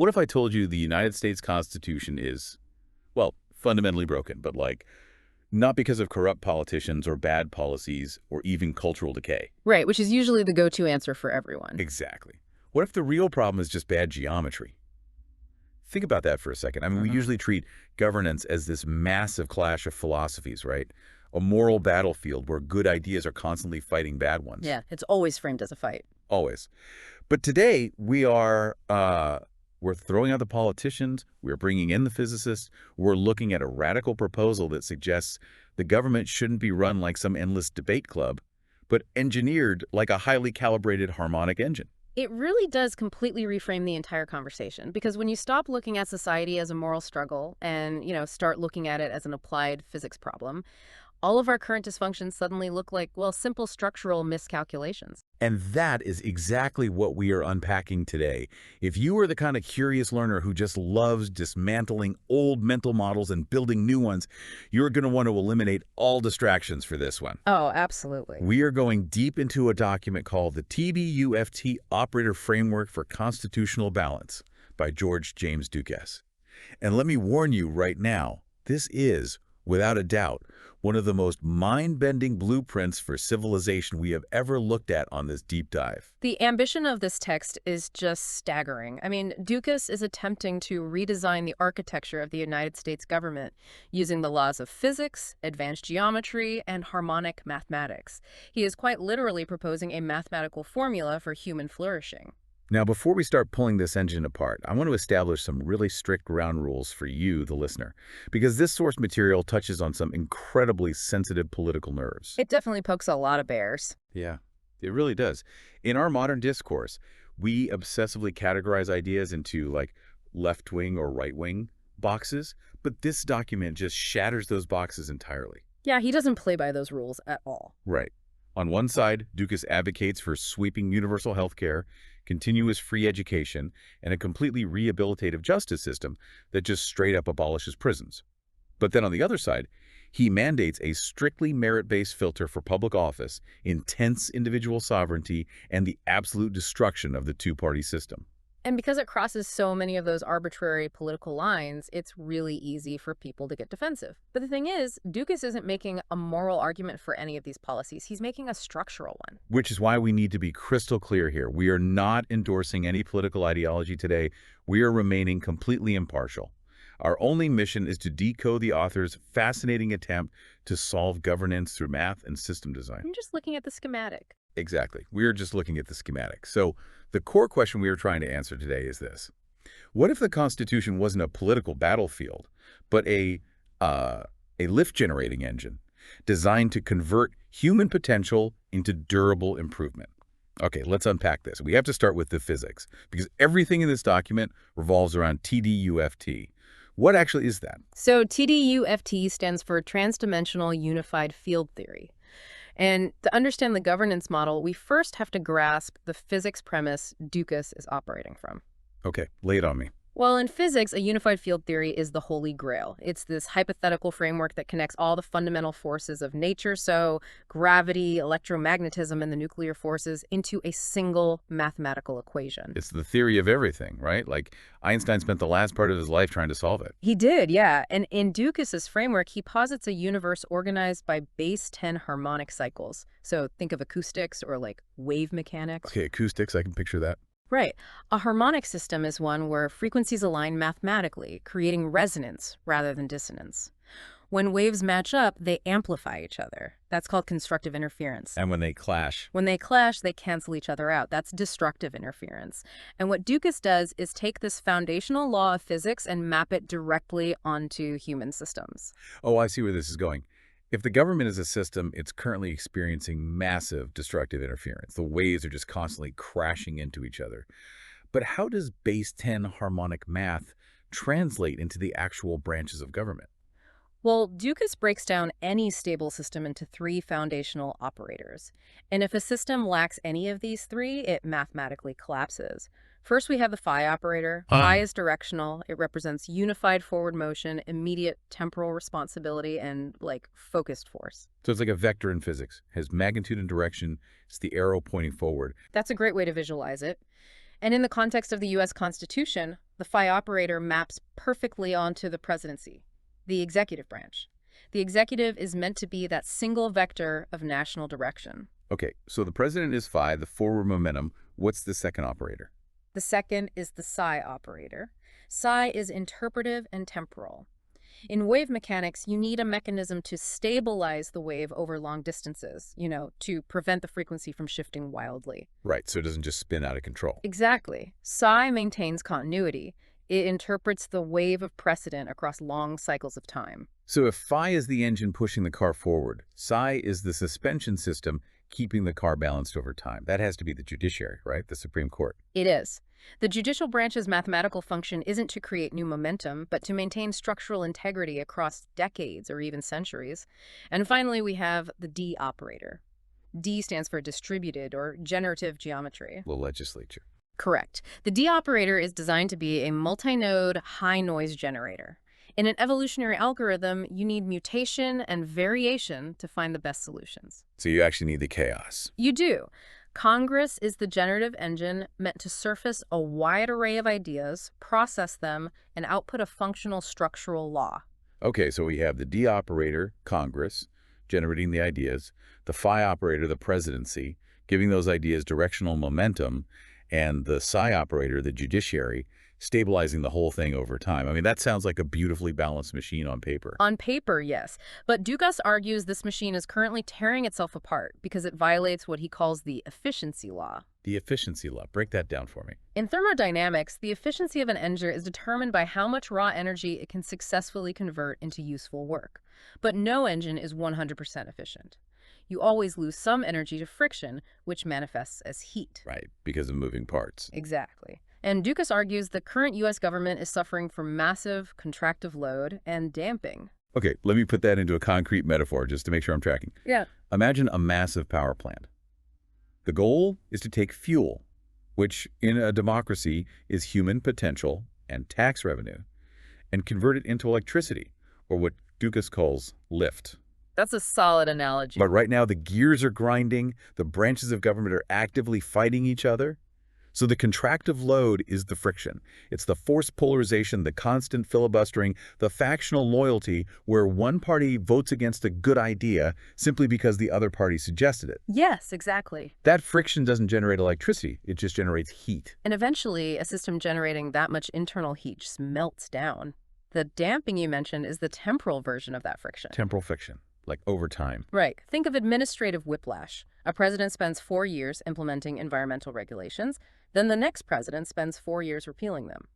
What if I told you the United States Constitution is, well, fundamentally broken, but like, not because of corrupt politicians or bad policies or even cultural decay? Right, which is usually the go-to answer for everyone. Exactly. What if the real problem is just bad geometry? Think about that for a second. I mean, we usually treat governance as this massive clash of philosophies, right? A moral battlefield where good ideas are constantly fighting bad ones. Yeah, it's always framed as a fight. Always. But today, we're throwing out the politicians, we're bringing in the physicists, we're looking at a radical proposal that suggests the government shouldn't be run like some endless debate club, but engineered like a highly calibrated harmonic engine. It really does completely reframe the entire conversation, because when you stop looking at society as a moral struggle and, start looking at it as an applied physics problem, all of our current dysfunctions suddenly look like, well, simple structural miscalculations. And that is exactly what we are unpacking today. If you are the kind of curious learner who just loves dismantling old mental models and building new ones, you're going to want to eliminate all distractions for this one. Oh, absolutely. We are going deep into a document called the TDUFT Operator Framework for Constitutional Balance by George James Dukas. And let me warn you right now, this is, without a doubt, one of the most mind-bending blueprints for civilization we have ever looked at on this deep dive. The ambition of this text is just staggering. I mean, Dukas is attempting to redesign the architecture of the United States government using the laws of physics, advanced geometry, and harmonic mathematics. He is quite literally proposing a mathematical formula for human flourishing. Now, before we start pulling this engine apart, I want to establish some really strict ground rules for you, the listener, because this source material touches on some incredibly sensitive political nerves. It definitely pokes a lot of bears. Yeah, it really does. In our modern discourse, we obsessively categorize ideas into like left-wing or right-wing boxes, but this document just shatters those boxes entirely. Yeah, he doesn't play by those rules at all. Right. On one side, Dukas advocates for sweeping universal health care, continuous free education, and a completely rehabilitative justice system that just straight up abolishes prisons. But then on the other side, he mandates a strictly merit-based filter for public office, intense individual sovereignty, and the absolute destruction of the two-party system. And because it crosses so many of those arbitrary political lines, it's really easy for people to get defensive. But the thing is, Dukas isn't making a moral argument for any of these policies. He's making a structural one. Which is why we need to be crystal clear here. We are not endorsing any political ideology today. We are remaining completely impartial. Our only mission is to decode the author's fascinating attempt to solve governance through math and system design. I'm just looking at the schematic. Exactly. We are just looking at the schematic. So the core question we are trying to answer today is this. What if the Constitution wasn't a political battlefield, but a lift-generating engine designed to convert human potential into durable improvement? Okay, let's unpack this. We have to start with the physics, because everything in this document revolves around TDUFT. What actually is that? So TDUFT stands for Transdimensional Unified Field Theory. And to understand the governance model, we first have to grasp the physics premise Dukas is operating from. Okay, lay it on me. Well, in physics, a unified field theory is the holy grail. It's this hypothetical framework that connects all the fundamental forces of nature, so gravity, electromagnetism, and the nuclear forces, into a single mathematical equation. It's the theory of everything, right? Like Einstein spent the last part of his life trying to solve it. He did, yeah. And in Dukas's framework, he posits a universe organized by base 10 harmonic cycles. So think of acoustics or like wave mechanics. Okay, acoustics, I can picture that. Right. A harmonic system is one where frequencies align mathematically, creating resonance rather than dissonance. When waves match up, they amplify each other. That's called constructive interference. And when they clash? When they clash, they cancel each other out. That's destructive interference. And what Dukas does is take this foundational law of physics and map it directly onto human systems. Oh, I see where this is going. If the government is a system, it's currently experiencing massive destructive interference. The waves are just constantly crashing into each other. But how does base 10 harmonic math translate into the actual branches of government? Well, Dukas breaks down any stable system into three foundational operators. And if a system lacks any of these three, it mathematically collapses. First, we have the phi operator. Phi is directional. It represents unified forward motion, immediate temporal responsibility, and, focused force. So it's like a vector in physics. It has magnitude and direction. It's the arrow pointing forward. That's a great way to visualize it. And in the context of the U.S. Constitution, The phi operator maps perfectly onto the presidency, the executive branch. The executive is meant to be that single vector of national direction. Okay, so the president is phi, the forward momentum. What's the second operator? The second is the psi operator. Psi is interpretive and temporal. In wave mechanics, you need a mechanism to stabilize the wave over long distances, to prevent the frequency from shifting wildly. Right, so it doesn't just spin out of control. Exactly. Psi maintains continuity. It interprets the wave of precedent across long cycles of time. So if phi is the engine pushing the car forward, psi is the suspension system keeping the car balanced over time. That has to be the judiciary, right? The Supreme Court. It is. The judicial branch's mathematical function isn't to create new momentum, but to maintain structural integrity across decades or even centuries. And finally, we have the D operator. D stands for distributed or generative geometry. The legislature. Correct. The D operator is designed to be a multi-node high-noise generator. In an evolutionary algorithm, you need mutation and variation to find the best solutions. So you actually need the chaos. You do. Congress is the generative engine meant to surface a wide array of ideas, process them, and output a functional structural law. Okay, so we have the D operator, Congress, generating the ideas, the phi operator, the presidency, giving those ideas directional momentum, and the psi operator, the judiciary, stabilizing the whole thing over time. I mean, that sounds like a beautifully balanced machine on paper. On paper, yes. But Dukas argues this machine is currently tearing itself apart because it violates what he calls the efficiency law. The efficiency law. Break that down for me. In thermodynamics, the efficiency of an engine is determined by how much raw energy it can successfully convert into useful work. But no engine is 100% efficient. You always lose some energy to friction, which manifests as heat. Right, because of moving parts. Exactly. And Dukas argues the current U.S. government is suffering from massive contractive load and damping. Okay, let me put that into a concrete metaphor just to make sure I'm tracking. Yeah. Imagine a massive power plant. The goal is to take fuel, which in a democracy is human potential and tax revenue, and convert it into electricity, or what Dukas calls lift. That's a solid analogy. But right now the gears are grinding, the branches of government are actively fighting each other. So the contractive load is the friction. It's the forced polarization, the constant filibustering, the factional loyalty where one party votes against a good idea simply because the other party suggested it. Yes, exactly. That friction doesn't generate electricity. It just generates heat. And eventually, a system generating that much internal heat just melts down. The damping you mentioned is the temporal version of that friction. Temporal friction, like over time. Right. Think of administrative whiplash. A president spends 4 years implementing environmental regulations. Then the next president spends 4 years repealing them.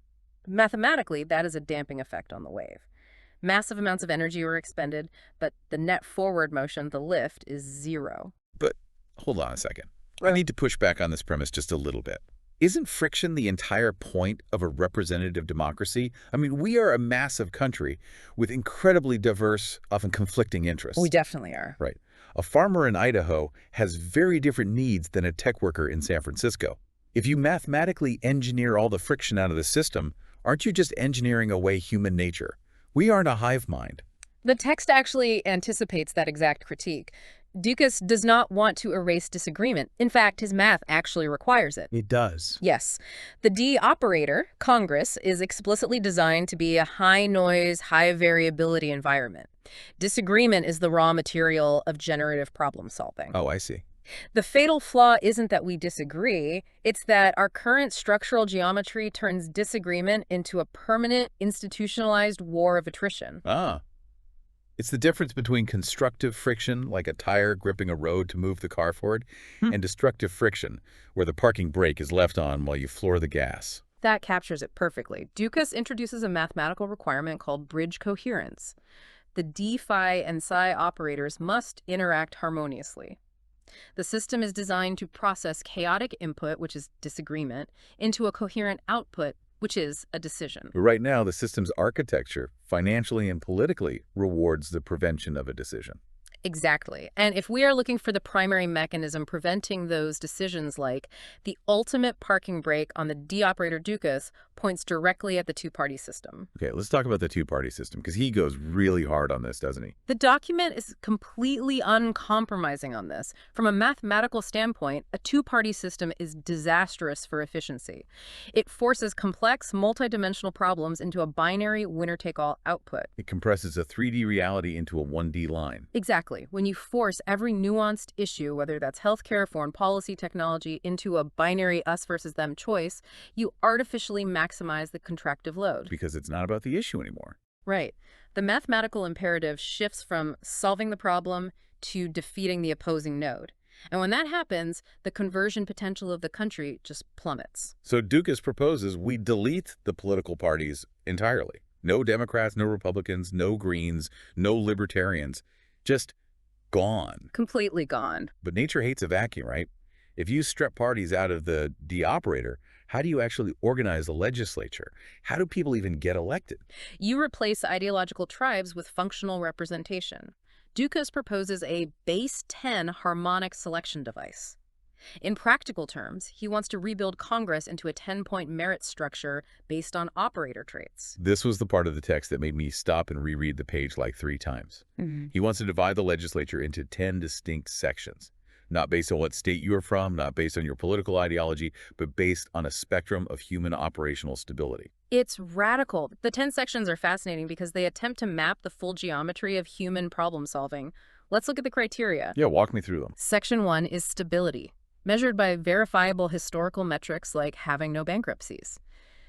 Mathematically, that is a damping effect on the wave. Massive amounts of energy are expended, but the net forward motion, the lift, is zero. But hold on a second. I need to push back on this premise just a little bit. Isn't friction the entire point of a representative democracy? I mean, we are a massive country with incredibly diverse, often conflicting interests. We definitely are. Right. A farmer in Idaho has very different needs than a tech worker in San Francisco. If you mathematically engineer all the friction out of the system, aren't you just engineering away human nature? We aren't a hive mind. The text actually anticipates that exact critique. Dukas does not want to erase disagreement. In fact, his math actually requires it. It does. Yes. The D operator, Congress, is explicitly designed to be a high-noise, high-variability environment. Disagreement is the raw material of generative problem-solving. Oh, I see. The fatal flaw isn't that we disagree, it's that our current structural geometry turns disagreement into a permanent, institutionalized war of attrition. Ah. It's the difference between constructive friction, like a tire gripping a road to move the car forward, and destructive friction, where the parking brake is left on while you floor the gas. That captures it perfectly. Dukas introduces a mathematical requirement called bridge coherence. The D, phi, and psi operators must interact harmoniously. The system is designed to process chaotic input, which is disagreement, into a coherent output, which is a decision. But right now, the system's architecture, financially and politically, rewards the prevention of a decision. Exactly. And if we are looking for the primary mechanism preventing those decisions, like the ultimate parking brake on the D operator Dukas points directly at the two-party system. Okay, let's talk about the two-party system, because he goes really hard on this, doesn't he? The document is completely uncompromising on this. From a mathematical standpoint, a two-party system is disastrous for efficiency. It forces complex, multidimensional problems into a binary winner-take-all output. It compresses a 3D reality into a 1D line. Exactly. When you force every nuanced issue, whether that's healthcare, foreign policy, technology, into a binary us versus them choice, you artificially maximize the contractive load. Because it's not about the issue anymore. Right. The mathematical imperative shifts from solving the problem to defeating the opposing node. And when that happens, the conversion potential of the country just plummets. So Dukas proposes we delete the political parties entirely. No Democrats, no Republicans, no Greens, no Libertarians. Just gone. Completely gone. But nature hates a vacuum, right? If you strip parties out of the D operator, how do you actually organize a legislature? How do people even get elected? You replace ideological tribes with functional representation. Dukas proposes a base 10 harmonic selection device. In practical terms, he wants to rebuild Congress into a 10-point merit structure based on operator traits. This was the part of the text that made me stop and reread the page like 3 times. He wants to divide the legislature into 10 distinct sections. Not based on what state you're from, not based on your political ideology, but based on a spectrum of human operational stability. It's radical. The 10 sections are fascinating because they attempt to map the full geometry of human problem solving. Let's look at the criteria. Yeah, walk me through them. Section 1 is stability, measured by verifiable historical metrics like having no bankruptcies.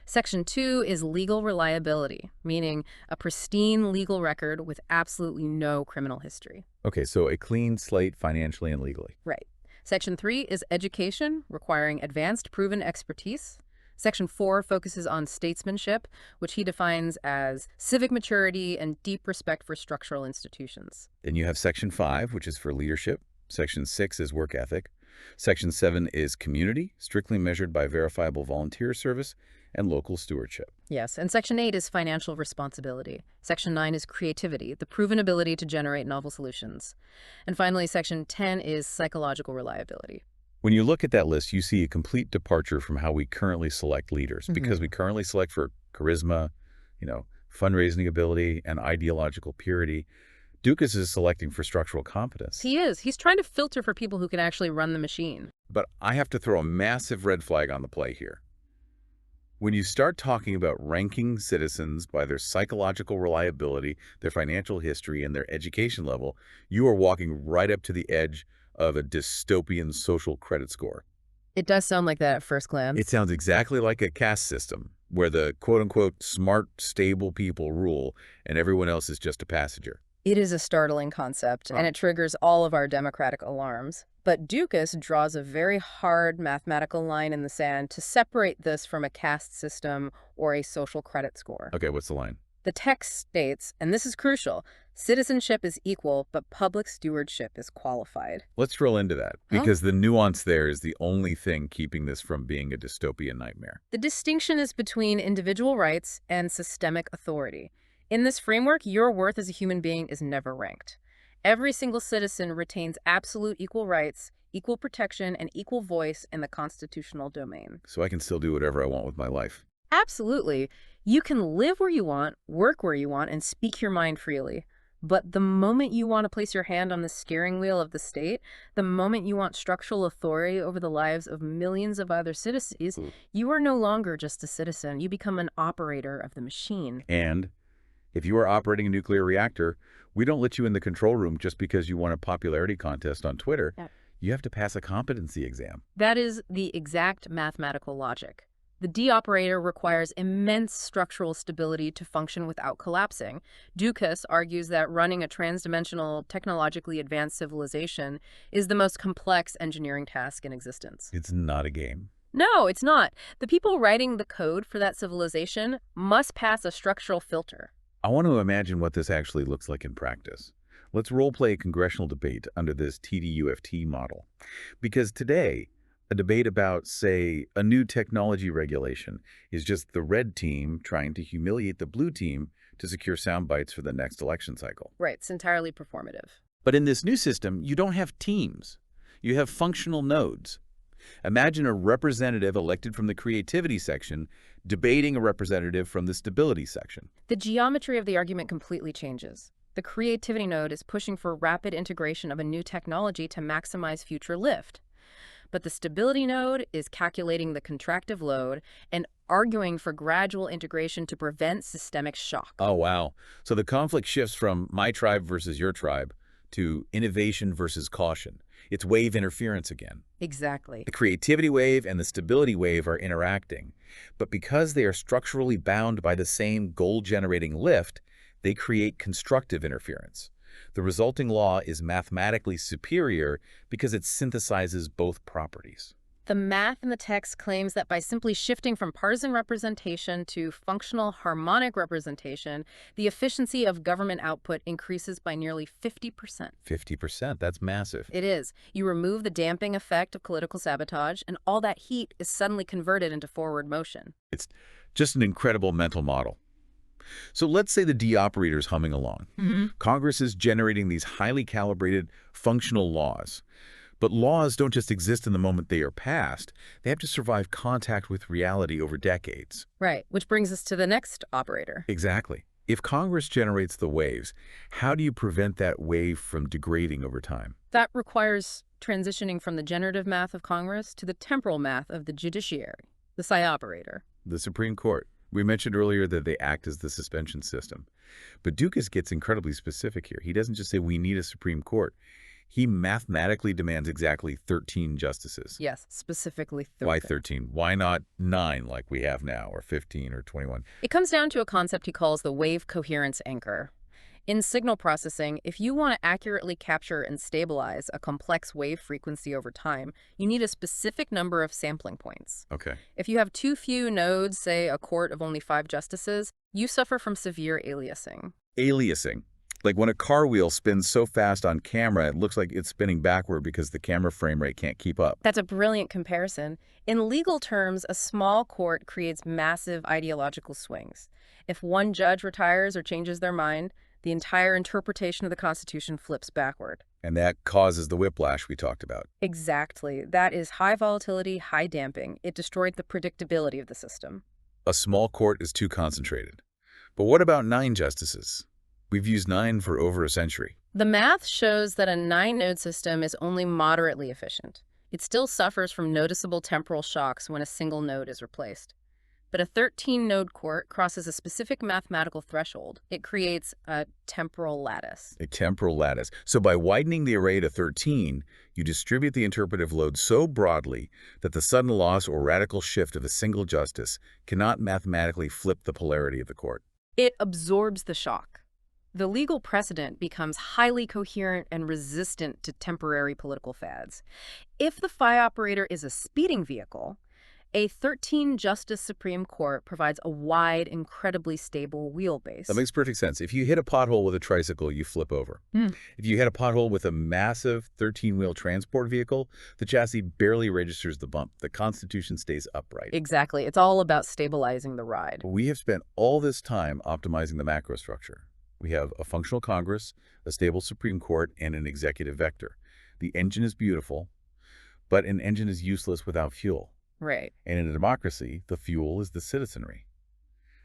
Section 2 is legal reliability, meaning a pristine legal record with absolutely no criminal history. Okay, so a clean slate financially and legally. Right. Section 3 is education, requiring advanced proven expertise. Section 4 focuses on statesmanship, which he defines as civic maturity and deep respect for structural institutions. Then you have Section 5, which is for leadership. Section 6 is work ethic. Section 7 is community, strictly measured by verifiable volunteer service and local stewardship. Yes, and Section 8 is financial responsibility. Section 9 is creativity, the proven ability to generate novel solutions. And finally, Section 10 is psychological reliability. When you look at that list, you see a complete departure from how we currently select leaders, because we currently select for charisma, fundraising ability, and ideological purity. Dukas is selecting for structural competence. He is. He's trying to filter for people who can actually run the machine. But I have to throw a massive red flag on the play here. When you start talking about ranking citizens by their psychological reliability, their financial history, and their education level, you are walking right up to the edge of a dystopian social credit score. It does sound like that at first glance. It sounds exactly like a caste system, where the quote-unquote smart, stable people rule and everyone else is just a passenger. It is a startling concept, and it triggers all of our democratic alarms. But Dukas draws a very hard mathematical line in the sand to separate this from a caste system or a social credit score. Okay, what's the line? The text states, and this is crucial, citizenship is equal, but public stewardship is qualified. Let's drill into that, because the nuance there is the only thing keeping this from being a dystopian nightmare. The distinction is between individual rights and systemic authority. In this framework, your worth as a human being is never ranked. Every single citizen retains absolute equal rights, equal protection, and equal voice in the constitutional domain. So I can still do whatever I want with my life. Absolutely. You can live where you want, work where you want, and speak your mind freely. But the moment you want to place your hand on the steering wheel of the state, the moment you want structural authority over the lives of millions of other citizens, you are no longer just a citizen. You become an operator of the machine. And if you are operating a nuclear reactor, we don't let you in the control room just because you won a popularity contest on Twitter. Yep. You have to pass a competency exam. That is the exact mathematical logic. The D operator requires immense structural stability to function without collapsing. Dukas argues that running a transdimensional, technologically advanced civilization is the most complex engineering task in existence. It's not a game. No, it's not. The people writing the code for that civilization must pass a structural filter. I want to imagine what this actually looks like in practice. Let's role-play a congressional debate under this TDUFT model. Because today, a debate about, say, a new technology regulation is just the red team trying to humiliate the blue team to secure sound bites for the next election cycle. Right, it's entirely performative. But in this new system, you don't have teams. You have functional nodes. Imagine a representative elected from the creativity section debating a representative from the stability section. The geometry of the argument completely changes. The creativity node is pushing for rapid integration of a new technology to maximize future lift. But the stability node is calculating the contractive load and arguing for gradual integration to prevent systemic shock. Oh, wow. So the conflict shifts from my tribe versus your tribe to innovation versus caution. It's wave interference again. Exactly. The creativity wave and the stability wave are interacting, but because they are structurally bound by the same goal-generating lift, they create constructive interference. The resulting law is mathematically superior because it synthesizes both properties. The math in the text claims that by simply shifting from partisan representation to functional harmonic representation, the efficiency of government output increases by nearly 50%. 50%, that's massive. It is. You remove the damping effect of political sabotage, and all that heat is suddenly converted into forward motion. It's just an incredible mental model. So let's say the D operator is humming along. Congress is generating these highly calibrated functional laws. But laws don't just exist in the moment they are passed. They have to survive contact with reality over decades. Right, which brings us to the next operator. Exactly. If Congress generates the waves, how do you prevent that wave from degrading over time? That requires transitioning from the generative math of Congress to the temporal math of the Judiciary, the psi operator. The Supreme Court. We mentioned earlier that they act as the suspension system. But Dukas gets incredibly specific here. He doesn't just say we need a Supreme Court. He mathematically demands exactly 13 justices. Yes, specifically 13. Why 13? Why not 9 like we have now, or 15 or 21? It comes down to a concept he calls the wave coherence anchor. In signal processing, if you want to accurately capture and stabilize a complex wave frequency over time, you need a specific number of sampling points. Okay. If you have too few nodes, say a court of only 5 justices, you suffer from severe aliasing. Aliasing. Like when a car wheel spins so fast on camera, it looks like it's spinning backward because the camera frame rate can't keep up. That's a brilliant comparison. In legal terms, a small court creates massive ideological swings. If one judge retires or changes their mind, the entire interpretation of the Constitution flips backward. And that causes the whiplash we talked about. Exactly. That is high volatility, high damping. It destroyed the predictability of the system. A small court is too concentrated. But what about 9 justices? We've used 9 for over a century. The math shows that a 9-node system is only moderately efficient. It still suffers from noticeable temporal shocks when a single node is replaced. But a 13-node court crosses a specific mathematical threshold. It creates a temporal lattice. A temporal lattice. So by widening the array to 13, you distribute the interpretive load so broadly that the sudden loss or radical shift of a single justice cannot mathematically flip the polarity of the court. It absorbs the shock. The legal precedent becomes highly coherent and resistant to temporary political fads. If the phi operator is a speeding vehicle, a 13-justice Supreme Court provides a wide, incredibly stable wheelbase. That makes perfect sense. If you hit a pothole with a tricycle, you flip over. If you hit a pothole with a massive 13-wheel transport vehicle, the chassis barely registers the bump. The Constitution stays upright. Exactly. It's all about stabilizing the ride. We have spent all this time optimizing the macro structure. We have a functional Congress, a stable Supreme Court, and an executive vector. The engine is beautiful, but an engine is useless without fuel. Right. And in a democracy, the fuel is the citizenry.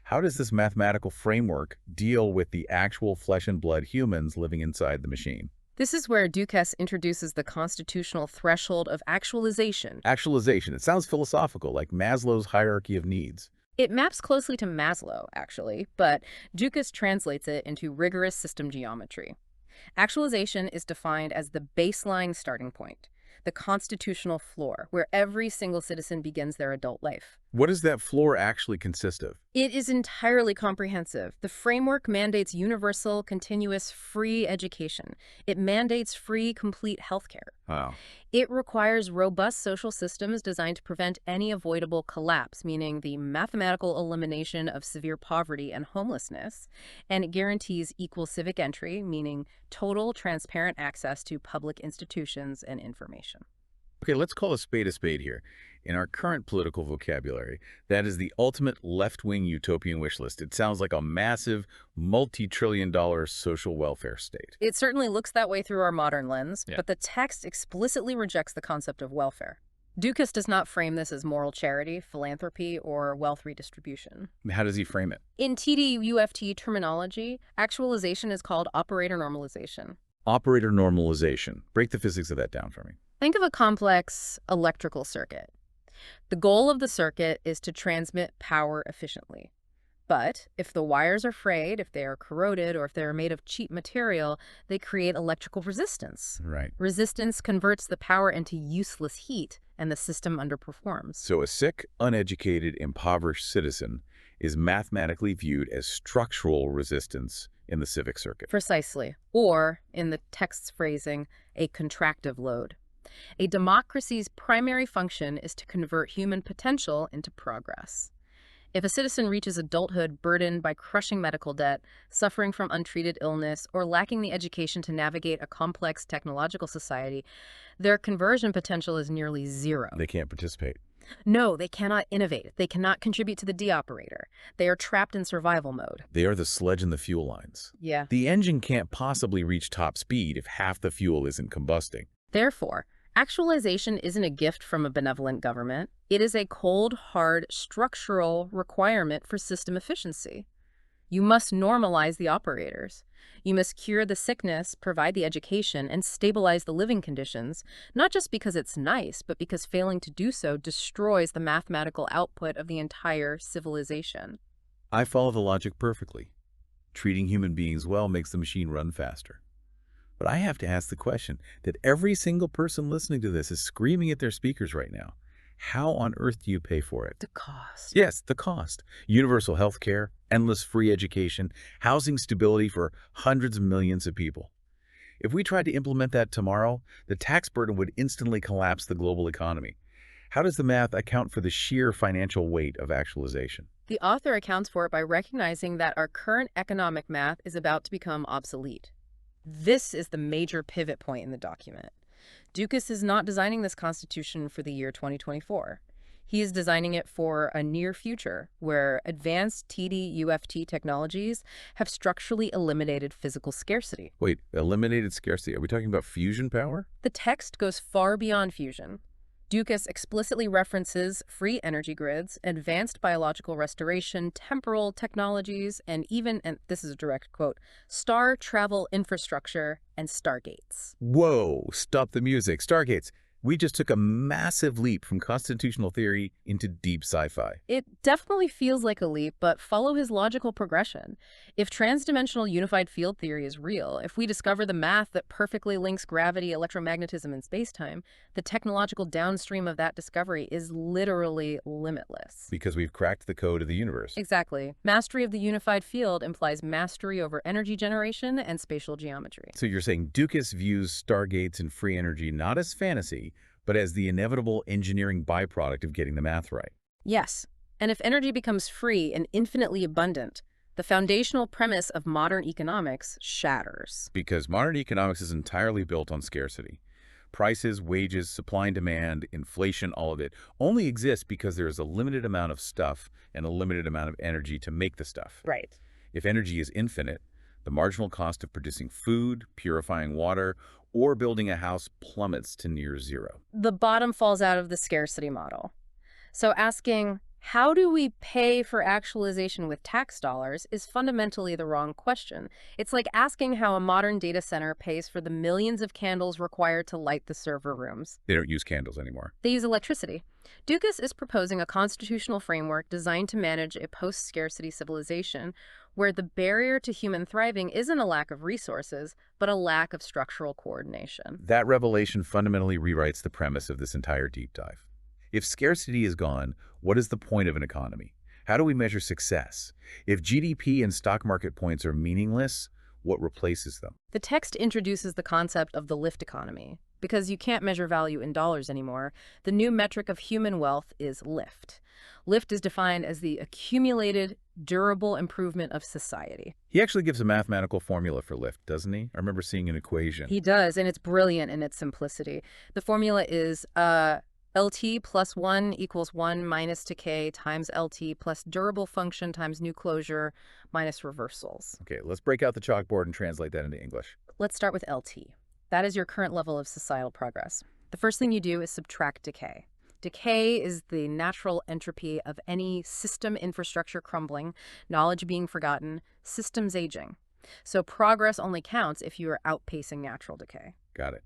How does this mathematical framework deal with the actual flesh and blood humans living inside the machine? This is where Dukas introduces the constitutional threshold of actualization. Actualization. It sounds philosophical, like Maslow's hierarchy of needs. It maps closely to Maslow, actually, but Dukas translates it into rigorous system geometry. Actualization is defined as the baseline starting point, the constitutional floor, where every single citizen begins their adult life. What does that floor actually consist of? It is entirely comprehensive. The framework mandates universal, continuous, free education. It mandates free, complete healthcare. Wow. It requires robust social systems designed to prevent any avoidable collapse, meaning the mathematical elimination of severe poverty and homelessness. And it guarantees equal civic entry, meaning total transparent access to public institutions and information. Okay, let's call a spade here. In our current political vocabulary, that is the ultimate left-wing utopian wish list. It sounds like a massive, multi-trillion-dollar social welfare state. It certainly looks that way through our modern lens, Yeah. but the text explicitly rejects the concept of welfare. Dukas does not frame this as moral charity, philanthropy, or wealth redistribution. How does he frame it? In TDUFT terminology, actualization is called operator normalization. Operator normalization. Break the physics of that down for me. Think of a complex electrical circuit. The goal of the circuit is to transmit power efficiently. But if the wires are frayed, if they are corroded, or if they are made of cheap material, they create electrical resistance. Right. Resistance converts the power into useless heat, and the system underperforms. So a sick, uneducated, impoverished citizen is mathematically viewed as structural resistance in the civic circuit. Precisely. Or, in the text's phrasing, a contractive load. A democracy's primary function is to convert human potential into progress. If a citizen reaches adulthood burdened by crushing medical debt, suffering from untreated illness, or lacking the education to navigate a complex technological society, their conversion potential is nearly zero. They can't participate. No, they cannot innovate. They cannot contribute to the D-operator. They are trapped in survival mode. They are the sludge in the fuel lines. Yeah. The engine can't possibly reach top speed if half the fuel isn't combusting. Therefore, actualization isn't a gift from a benevolent government. It is a cold, hard, structural requirement for system efficiency. You must normalize the operators. You must cure the sickness, provide the education, and stabilize the living conditions, not just because it's nice, but because failing to do so destroys the mathematical output of the entire civilization. I follow the logic perfectly. Treating human beings well makes the machine run faster. But I have to ask the question that every single person listening to this is screaming at their speakers right now. How on earth do you pay for it? The cost. Yes, the cost. Universal health care, endless free education, housing stability for hundreds of millions of people. If we tried to implement that tomorrow, the tax burden would instantly collapse the global economy. How does the math account for the sheer financial weight of actualization? The author accounts for it by recognizing that our current economic math is about to become obsolete. This is the major pivot point in the document. Dukas is not designing this constitution for the year 2024. He is designing it for a near future where advanced TDUFT technologies have structurally eliminated physical scarcity. Wait, eliminated scarcity. Are we talking about fusion power? The text goes far beyond fusion. Dukas explicitly references free energy grids, advanced biological restoration, temporal technologies, and even, and this is a direct quote, star travel infrastructure and stargates. Whoa, stop the music. Stargates. We just took a massive leap from constitutional theory into deep sci-fi. It definitely feels like a leap, but follow his logical progression. If transdimensional unified field theory is real, if we discover the math that perfectly links gravity, electromagnetism, and spacetime, the technological downstream of that discovery is literally limitless. Because we've cracked the code of the universe. Exactly. Mastery of the unified field implies mastery over energy generation and spatial geometry. So you're saying Dukas views stargates and free energy not as fantasy, but as the inevitable engineering byproduct of getting the math right. Yes. And if energy becomes free and infinitely abundant, the foundational premise of modern economics shatters. Because modern economics is entirely built on scarcity. Prices, wages, supply and demand, inflation, all of it only exists because there is a limited amount of stuff and a limited amount of energy to make the stuff. Right. If energy is infinite, the marginal cost of producing food, purifying water, or building a house plummets to near zero. The bottom falls out of the scarcity model. So asking, how do we pay for actualization with tax dollars is fundamentally the wrong question. It's like asking how a modern data center pays for the millions of candles required to light the server rooms. They don't use candles anymore. They use electricity. Dukas is proposing a constitutional framework designed to manage a post-scarcity civilization where the barrier to human thriving isn't a lack of resources, but a lack of structural coordination. That revelation fundamentally rewrites the premise of this entire deep dive. If scarcity is gone, what is the point of an economy? How do we measure success? If GDP and stock market points are meaningless, what replaces them? The text introduces the concept of the lift economy. Because you can't measure value in dollars anymore, the new metric of human wealth is lift. Lift is defined as the accumulated, durable improvement of society. He actually gives a mathematical formula for lift, doesn't he? I remember seeing an equation. He does, and it's brilliant in its simplicity. The formula is LT plus 1 equals 1 minus decay times LT plus durable function times new closure minus reversals. Okay, let's break out the chalkboard and translate that into English. Let's start with LT. That is your current level of societal progress. The first thing you do is subtract decay. Decay is the natural entropy of any system infrastructure crumbling, knowledge being forgotten, systems aging. So progress only counts if you are outpacing natural decay. Got it.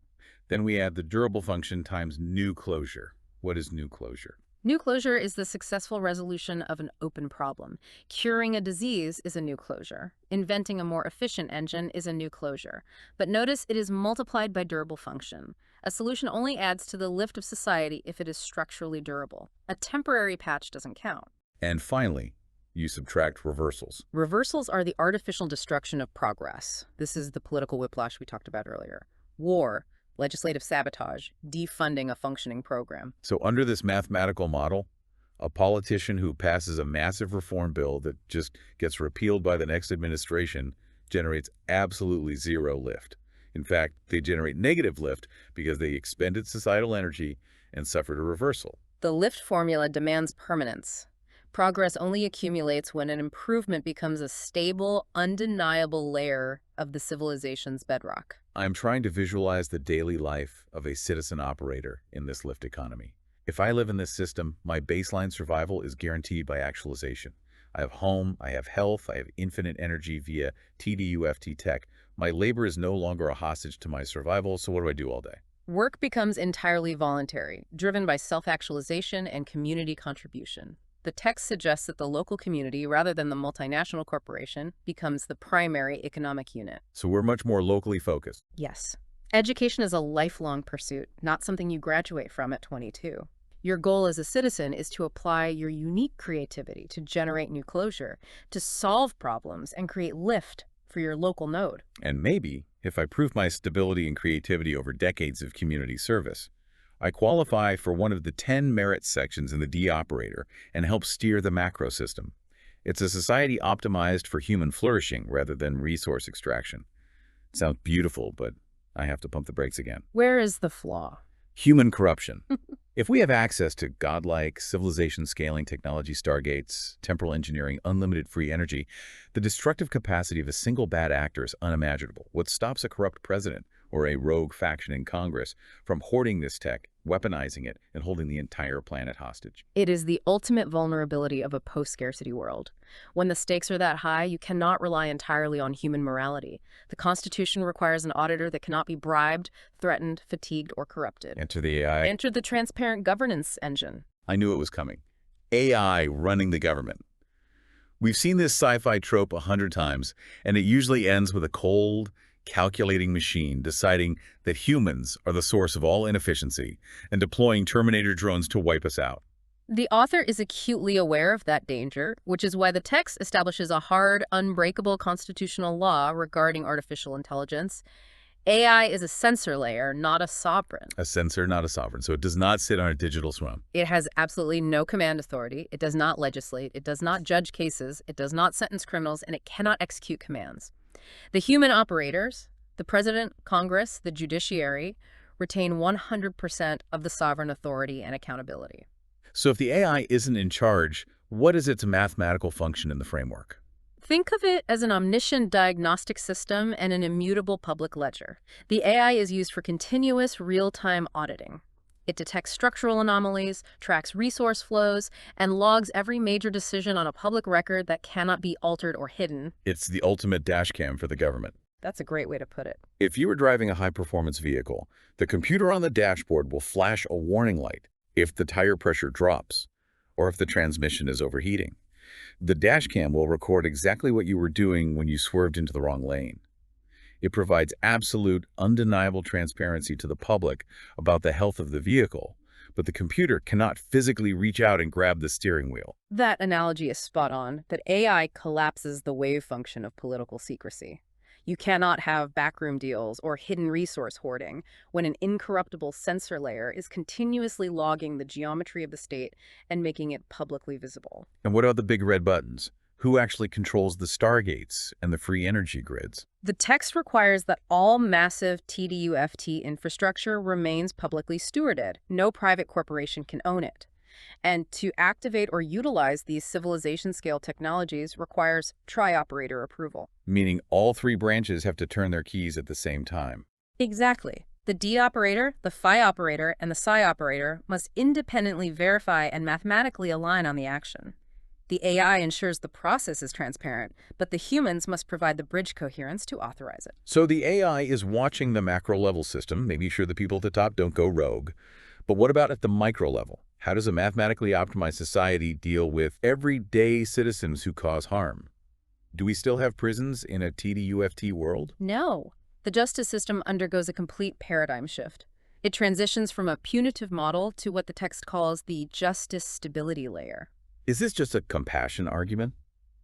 Then we add the durable function times new closure. What is new closure? New closure is the successful resolution of an open problem. Curing a disease is a new closure. Inventing a more efficient engine is a new closure. But notice it is multiplied by durable function. A solution only adds to the lift of society if it is structurally durable. A temporary patch doesn't count. And finally, you subtract reversals. Reversals are the artificial destruction of progress. This is the political whiplash we talked about earlier. War, legislative sabotage, defunding a functioning program. So under this mathematical model, a politician who passes a massive reform bill that just gets repealed by the next administration generates absolutely zero lift. In fact, they generate negative lift because they expended societal energy and suffered a reversal. The lift formula demands permanence. Progress only accumulates when an improvement becomes a stable, undeniable layer of the civilization's bedrock. I'm trying to visualize the daily life of a citizen operator in this lift economy. If I live in this system, my baseline survival is guaranteed by actualization. I have home, I have health, I have infinite energy via TDUFT tech. My labor is no longer a hostage to my survival, so what do I do all day? Work becomes entirely voluntary, driven by self-actualization and community contribution. The text suggests that the local community, rather than the multinational corporation, becomes the primary economic unit. So we're much more locally focused. Yes. Education is a lifelong pursuit, not something you graduate from at 22. Your goal as a citizen is to apply your unique creativity to generate new closure, to solve problems and create lift for your local node. And maybe, if I prove my stability and creativity over decades of community service, I qualify for one of the 10 merit sections in the D operator and help steer the macro system. It's a society optimized for human flourishing rather than resource extraction. Sounds beautiful, but I have to pump the brakes again. Where is the flaw? Human corruption. If we have access to godlike, civilization-scaling technology stargates, temporal engineering, unlimited free energy, the destructive capacity of a single bad actor is unimaginable. What stops a corrupt president or a rogue faction in Congress from hoarding this tech, weaponizing it, and holding the entire planet hostage? It is the ultimate vulnerability of a post-scarcity world. When the stakes are that high, you cannot rely entirely on human morality. The Constitution requires an auditor that cannot be bribed, threatened, fatigued, or corrupted. Enter the AI. Enter the transparent governance engine. I knew it was coming. AI running the government. We've seen this sci-fi trope 100 times, and it usually ends with a cold, calculating machine deciding that humans are the source of all inefficiency and deploying Terminator drones to wipe us out. The author is acutely aware of that danger, which is why the text establishes a hard, unbreakable constitutional law regarding artificial intelligence. AI is a sensor layer, not a sovereign. A sensor, not a sovereign, so it does not sit on a digital throne. It has absolutely no command authority. It does not legislate. It does not judge cases. It does not sentence criminals, and it cannot execute commands. The human operators, the president, Congress, the judiciary, retain 100% of the sovereign authority and accountability. So if the AI isn't in charge, what is its mathematical function in the framework? Think of it as an omniscient diagnostic system and an immutable public ledger. The AI is used for continuous real-time auditing. It detects structural anomalies, tracks resource flows, and logs every major decision on a public record that cannot be altered or hidden. It's the ultimate dashcam for the government. That's a great way to put it. If you are driving a high-performance vehicle, the computer on the dashboard will flash a warning light if the tire pressure drops or if the transmission is overheating. The dashcam will record exactly what you were doing when you swerved into the wrong lane. It provides absolute, undeniable transparency to the public about the health of the vehicle, but the computer cannot physically reach out and grab the steering wheel. That analogy is spot on, that AI collapses the wave function of political secrecy. You cannot have backroom deals or hidden resource hoarding when an incorruptible sensor layer is continuously logging the geometry of the state and making it publicly visible. And what are the big red buttons? Who actually controls the stargates and the free energy grids? The text requires that all massive TDUFT infrastructure remains publicly stewarded. No private corporation can own it. And to activate or utilize these civilization-scale technologies requires tri-operator approval. Meaning all three branches have to turn their keys at the same time. Exactly. The D operator, the phi operator, and the psi operator must independently verify and mathematically align on the action. The AI ensures the process is transparent, but the humans must provide the bridge coherence to authorize it. So the AI is watching the macro-level system, making sure the people at the top don't go rogue. But what about at the micro level? How does a mathematically optimized society deal with everyday citizens who cause harm? Do we still have prisons in a TDUFT world? No. The justice system undergoes a complete paradigm shift. It transitions from a punitive model to what the text calls the justice stability layer. Is this just a compassion argument?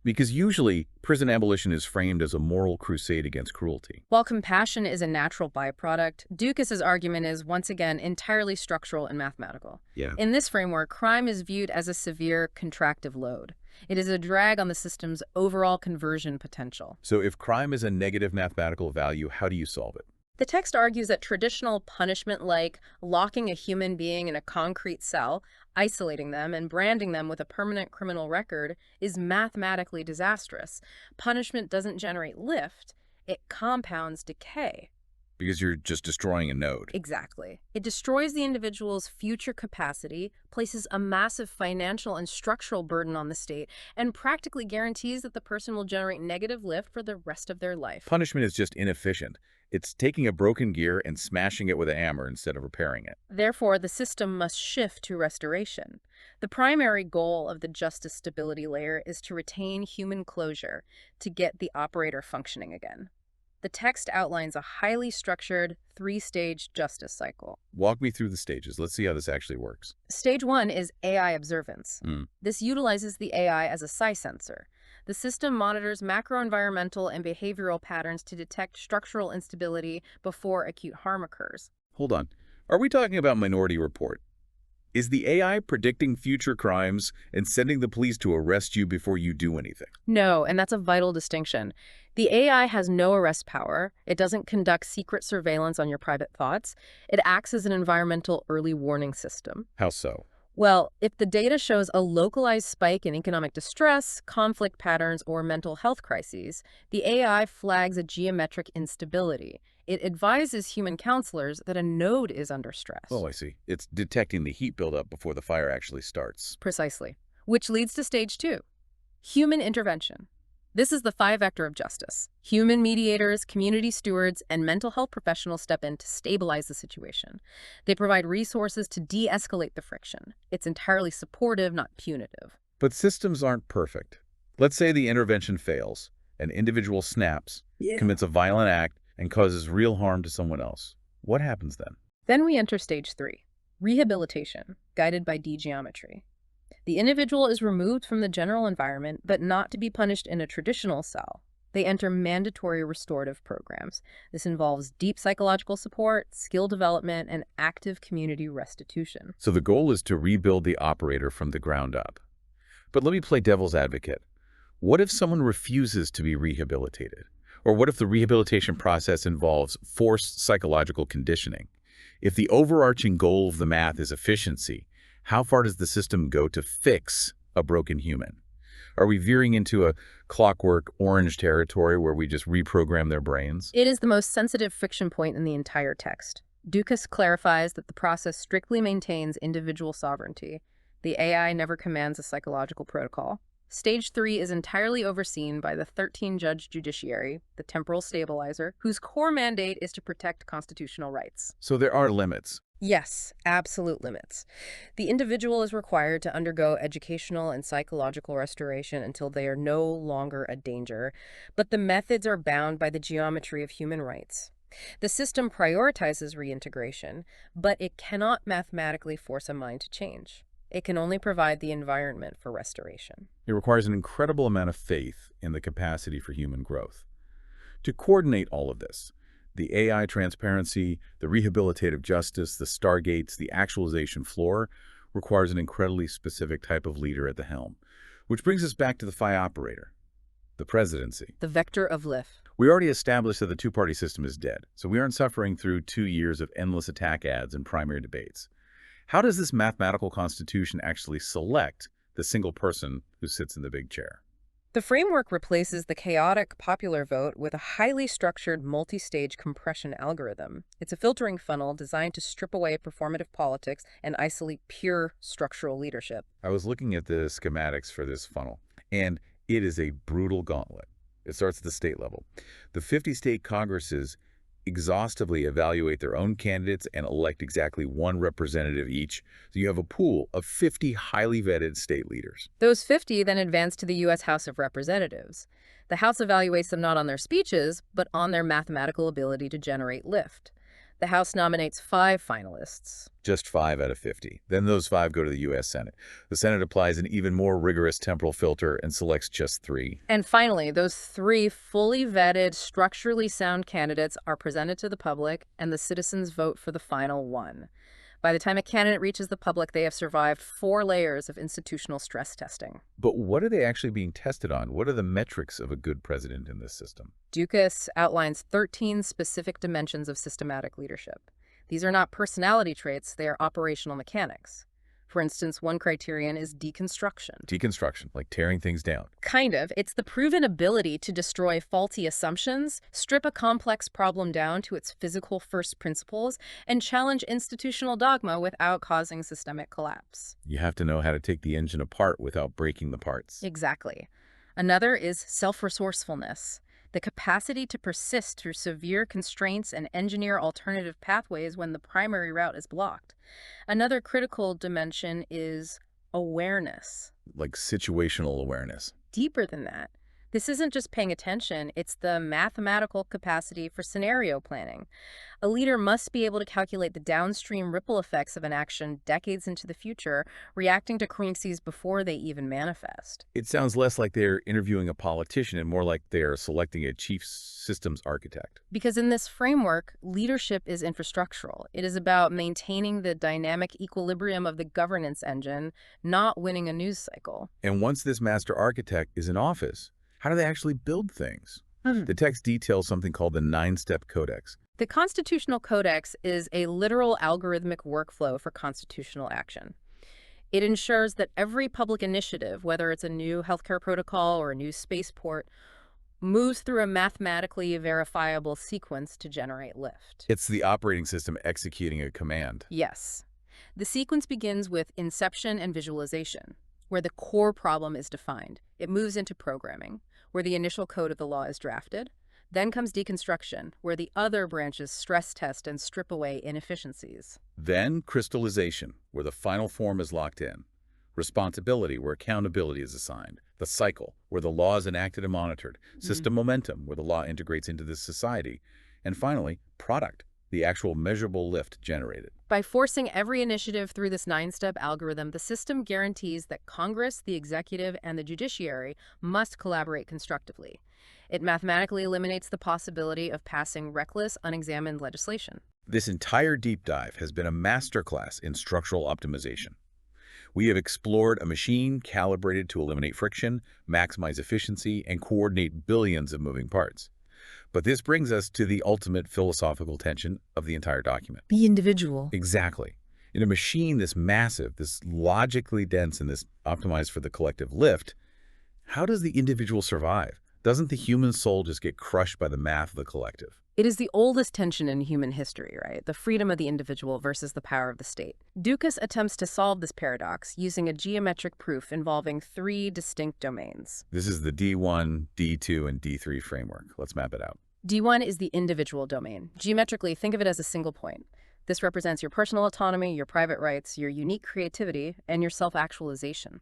Because usually, prison abolition is framed as a moral crusade against cruelty. While compassion is a natural byproduct, Ducas's argument is, once again, entirely structural and mathematical. Yeah. In this framework, crime is viewed as a severe contractive load. It is a drag on the system's overall conversion potential. So if crime is a negative mathematical value, how do you solve it? The text argues that traditional punishment, like locking a human being in a concrete cell, isolating them, and branding them with a permanent criminal record, is mathematically disastrous. Punishment doesn't generate lift, it compounds decay. Because you're just destroying a node. Exactly. It destroys the individual's future capacity, places a massive financial and structural burden on the state, and practically guarantees that the person will generate negative lift for the rest of their life. Punishment is just inefficient. It's taking a broken gear and smashing it with a hammer instead of repairing it. Therefore, the system must shift to restoration. The primary goal of the justice stability layer is to retain human closure, to get the operator functioning again. The text outlines a highly structured, three-stage justice cycle. Walk me through the stages. Let's see how this actually works. Stage 1 is AI observance. This utilizes the AI as a psi sensor. The system monitors macro-environmental and behavioral patterns to detect structural instability before acute harm occurs. Hold on. Are we talking about Minority Report? Is the AI predicting future crimes and sending the police to arrest you before you do anything? No, and that's a vital distinction. The AI has no arrest power. It doesn't conduct secret surveillance on your private thoughts. It acts as an environmental early warning system. How so? Well, if the data shows a localized spike in economic distress, conflict patterns, or mental health crises, the AI flags a geometric instability. It advises human counselors that a node is under stress. Oh, I see. It's detecting the heat buildup before the fire actually starts. Precisely. Which leads to stage 2, human intervention. This is the phi vector of justice. Human mediators, community stewards, and mental health professionals step in to stabilize the situation. They provide resources to de-escalate the friction. It's entirely supportive, not punitive. But systems aren't perfect. Let's say the intervention fails. An individual snaps, commits a violent act, and causes real harm to someone else. What happens then? Then we enter stage 3, rehabilitation, guided by D-geometry. The individual is removed from the general environment, but not to be punished in a traditional cell. They enter mandatory restorative programs. This involves deep psychological support, skill development, and active community restitution. So the goal is to rebuild the operator from the ground up. But let me play devil's advocate. What if someone refuses to be rehabilitated? Or what if the rehabilitation process involves forced psychological conditioning? If the overarching goal of the math is efficiency, how far does the system go to fix a broken human? Are we veering into a clockwork orange territory where we just reprogram their brains? It is the most sensitive friction point in the entire text. Dukas clarifies that the process strictly maintains individual sovereignty. The AI never commands a psychological protocol. Stage 3 is entirely overseen by the 13-judge judiciary, the temporal stabilizer, whose core mandate is to protect constitutional rights. So there are limits. Yes, absolute limits. The individual is required to undergo educational and psychological restoration until they are no longer a danger, but the methods are bound by the geometry of human rights. The system prioritizes reintegration, but it cannot mathematically force a mind to change. It can only provide the environment for restoration. It requires an incredible amount of faith in the capacity for human growth. To coordinate all of this, the AI transparency, the rehabilitative justice, the stargates, the actualization floor, requires an incredibly specific type of leader at the helm. Which brings us back to the phi operator, the presidency. The vector of lift. We already established that the two-party system is dead, so we aren't suffering through 2 years of endless attack ads and primary debates. How does this mathematical constitution actually select the single person who sits in the big chair? The framework replaces the chaotic popular vote with a highly structured multi-stage compression algorithm. It's a filtering funnel designed to strip away performative politics and isolate pure structural leadership. I was looking at the schematics for this funnel, and it is a brutal gauntlet. It starts at the state level. The 50 state congresses exhaustively evaluate their own candidates and elect exactly one representative each. So you have a pool of 50 highly vetted state leaders. Those 50 then advance to the U.S. House of Representatives. The House evaluates them not on their speeches, but on their mathematical ability to generate lift. The House nominates 5 finalists. Just 5 out of 50. Then those 5 go to the U.S. Senate. The Senate applies an even more rigorous temporal filter and selects just 3. And finally, those 3 fully vetted, structurally sound candidates are presented to the public, and the citizens vote for the final one. By the time a candidate reaches the public, they have survived 4 layers of institutional stress testing. But what are they actually being tested on? What are the metrics of a good president in this system? Dukas outlines 13 specific dimensions of systematic leadership. These are not personality traits, they are operational mechanics. For instance, one criterion is deconstruction. Deconstruction, like tearing things down. Kind of. It's the proven ability to destroy faulty assumptions, strip a complex problem down to its physical first principles, and challenge institutional dogma without causing systemic collapse. You have to know how to take the engine apart without breaking the parts. Exactly. Another is self-resourcefulness. The capacity to persist through severe constraints and engineer alternative pathways when the primary route is blocked. Another critical dimension is awareness. Like situational awareness. Deeper than that. This isn't just paying attention, it's the mathematical capacity for scenario planning. A leader must be able to calculate the downstream ripple effects of an action decades into the future, reacting to crises before they even manifest. It sounds less like they're interviewing a politician and more like they're selecting a chief systems architect. Because in this framework, leadership is infrastructural. It is about maintaining the dynamic equilibrium of the governance engine, not winning a news cycle. And once this master architect is in office, how do they actually build things? The text details something called the 9-step codex. The Constitutional Codex is a literal algorithmic workflow for constitutional action. It ensures that every public initiative, whether it's a new healthcare protocol or a new spaceport, moves through a mathematically verifiable sequence to generate lift. It's the operating system executing a command. Yes. The sequence begins with inception and visualization, where the core problem is defined. It moves into programming, where the initial code of the law is drafted. Then comes deconstruction, where the other branches stress test and strip away inefficiencies. Then crystallization, where the final form is locked in. Responsibility, where accountability is assigned. The cycle, where the law is enacted and monitored. System momentum, where the law integrates into this society. And finally, product, the actual measurable lift generated. By forcing every initiative through this 9-step algorithm, the system guarantees that Congress, the executive, and the judiciary must collaborate constructively. It mathematically eliminates the possibility of passing reckless, unexamined legislation. This entire deep dive has been a masterclass in structural optimization. We have explored a machine calibrated to eliminate friction, maximize efficiency, and coordinate billions of moving parts. But this brings us to the ultimate philosophical tension of the entire document. The individual. Exactly. In a machine this massive, this logically dense, and this optimized for the collective lift, how does the individual survive? Doesn't the human soul just get crushed by the math of the collective? It is the oldest tension in human history, right? The freedom of the individual versus the power of the state. Dukas attempts to solve this paradox using a geometric proof involving 3 distinct domains. This is the D1, D2, and D3 framework. Let's map it out. D1 is the individual domain. Geometrically, think of it as a single point. This represents your personal autonomy, your private rights, your unique creativity, and your self-actualization.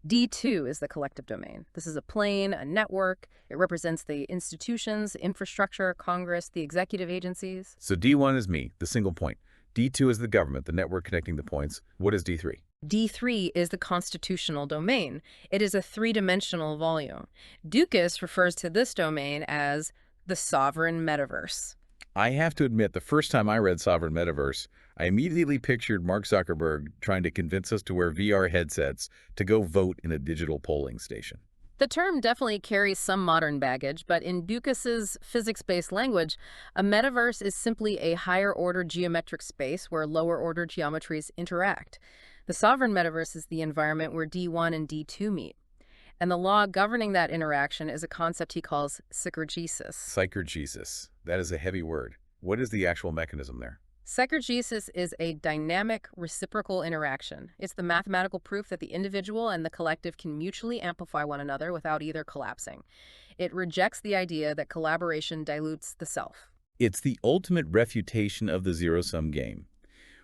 D2 is the collective domain. This is a plane, a network. It represents the institutions, infrastructure, Congress, the executive agencies. So D1 is me, the single point. D2 is the government, the network connecting the points. What is D3? D3 is the constitutional domain. It is a 3-dimensional volume. Dukas refers to this domain as the sovereign metaverse. I have to admit, the first time I read Sovereign Metaverse, I immediately pictured Mark Zuckerberg trying to convince us to wear VR headsets to go vote in a digital polling station. The term definitely carries some modern baggage, but in Ducas's physics-based language, a metaverse is simply a higher-order geometric space where lower-order geometries interact. The sovereign metaverse is the environment where D1 and D2 meet, and the law governing that interaction is a concept he calls psychergesis. Psychergesis. That is a heavy word. What is the actual mechanism there? Psychergesis is a dynamic, reciprocal interaction. It's the mathematical proof that the individual and the collective can mutually amplify one another without either collapsing. It rejects the idea that collaboration dilutes the self. It's the ultimate refutation of the zero-sum game.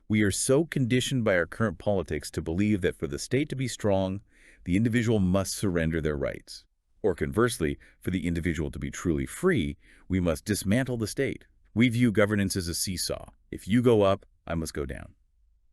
We are so conditioned by our current politics to believe that for the state to be strong, the individual must surrender their rights. Or conversely, for the individual to be truly free, we must dismantle the state. We view governance as a seesaw. If you go up, I must go down.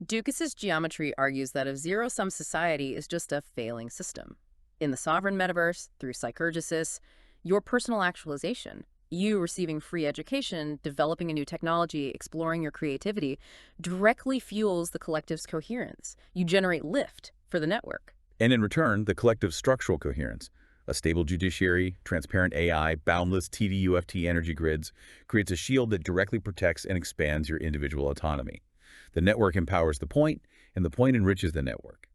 Ducas's geometry argues that a zero-sum society is just a failing system. In the sovereign metaverse, through psychergesis, your personal actualization, you receiving free education, developing a new technology, exploring your creativity, directly fuels the collective's coherence. You generate lift for the network. And in return, the collective structural coherence, a stable judiciary, transparent AI, boundless TDUFT energy grids, creates a shield that directly protects and expands your individual autonomy. The network empowers the point, and the point enriches the network.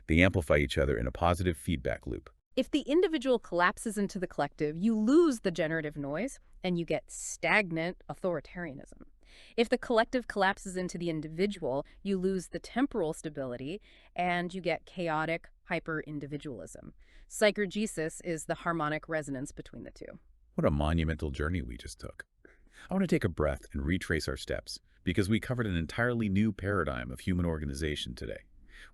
They amplify each other in a positive feedback loop. If the individual collapses into the collective, you lose the generative noise, and you get stagnant authoritarianism. If the collective collapses into the individual, you lose the temporal stability, and you get chaotic hyper-individualism. Psychergesis is the harmonic resonance between the two. What a monumental journey we just took. I want to take a breath and retrace our steps, because we covered an entirely new paradigm of human organization today.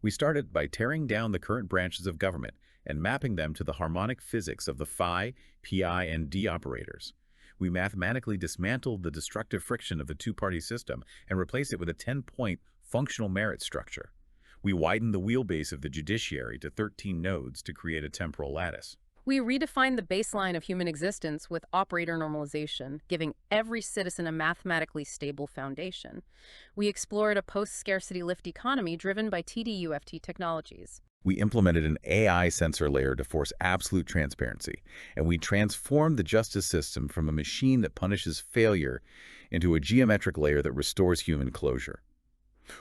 We started by tearing down the current branches of government and mapping them to the harmonic physics of the phi, pi, and d operators. We mathematically dismantled the destructive friction of the two-party system and replaced it with a 10-point functional merit structure. We widened the wheelbase of the judiciary to 13 nodes to create a temporal lattice. We redefined the baseline of human existence with operator normalization, giving every citizen a mathematically stable foundation. We explored a post-scarcity lift economy driven by TDUFT technologies. We implemented an AI sensor layer to force absolute transparency, and we transformed the justice system from a machine that punishes failure into a geometric layer that restores human closure.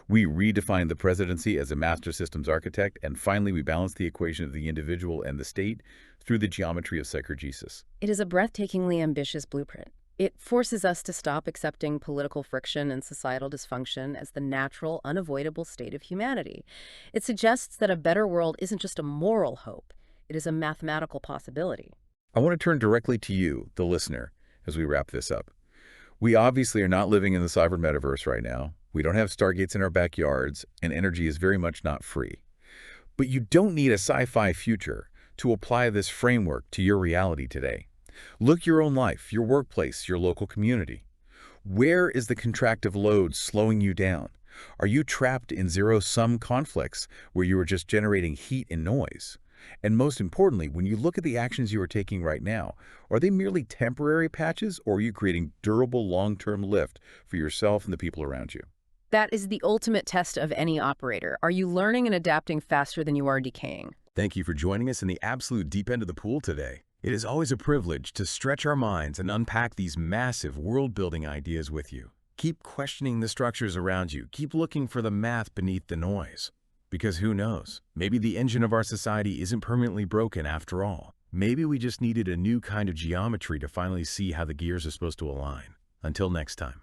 We redefined the presidency as a master systems architect, and finally we balanced the equation of the individual and the state through the geometry of psychergesis. It is a breathtakingly ambitious blueprint. It forces us to stop accepting political friction and societal dysfunction as the natural, unavoidable state of humanity. It suggests that a better world isn't just a moral hope, it is a mathematical possibility. I want to turn directly to you, the listener, as we wrap this up. We obviously are not living in the sovereign metaverse right now. We don't have stargates in our backyards, and energy is very much not free. But you don't need a sci-fi future to apply this framework to your reality today. Look your own life, your workplace, your local community. Where is the contractive load slowing you down? Are you trapped in zero-sum conflicts where you are just generating heat and noise? And most importantly, when you look at the actions you are taking right now, are they merely temporary patches, or are you creating durable long-term lift for yourself and the people around you? That is the ultimate test of any operator. Are you learning and adapting faster than you are decaying? Thank you for joining us in the absolute deep end of the pool today. It is always a privilege to stretch our minds and unpack these massive world-building ideas with you. Keep questioning the structures around you. Keep looking for the math beneath the noise. Because who knows, maybe the engine of our society isn't permanently broken after all. Maybe we just needed a new kind of geometry to finally see how the gears are supposed to align. Until next time.